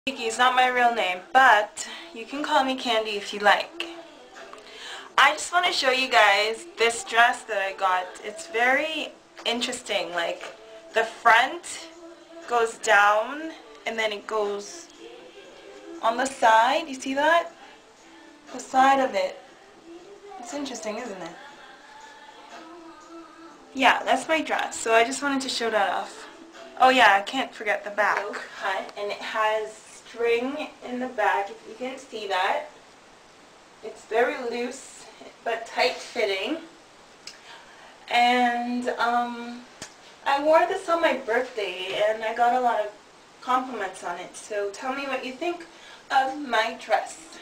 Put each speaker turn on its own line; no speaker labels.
Kiki is not my real name, but you can call me Candy if you like. I just want to show you guys this dress that I got. It's very interesting. Like, the front goes down and then it goes on the side. You see that? The side of it. It's interesting, isn't it? Yeah, that's my dress. So I just wanted to show that off. Oh yeah, I can't forget the back. Low cut, and it has string in the back, if you can see that. It's very loose but tight fitting. And I wore this on my birthday and I got a lot of compliments on it. So tell me what you think of my dress.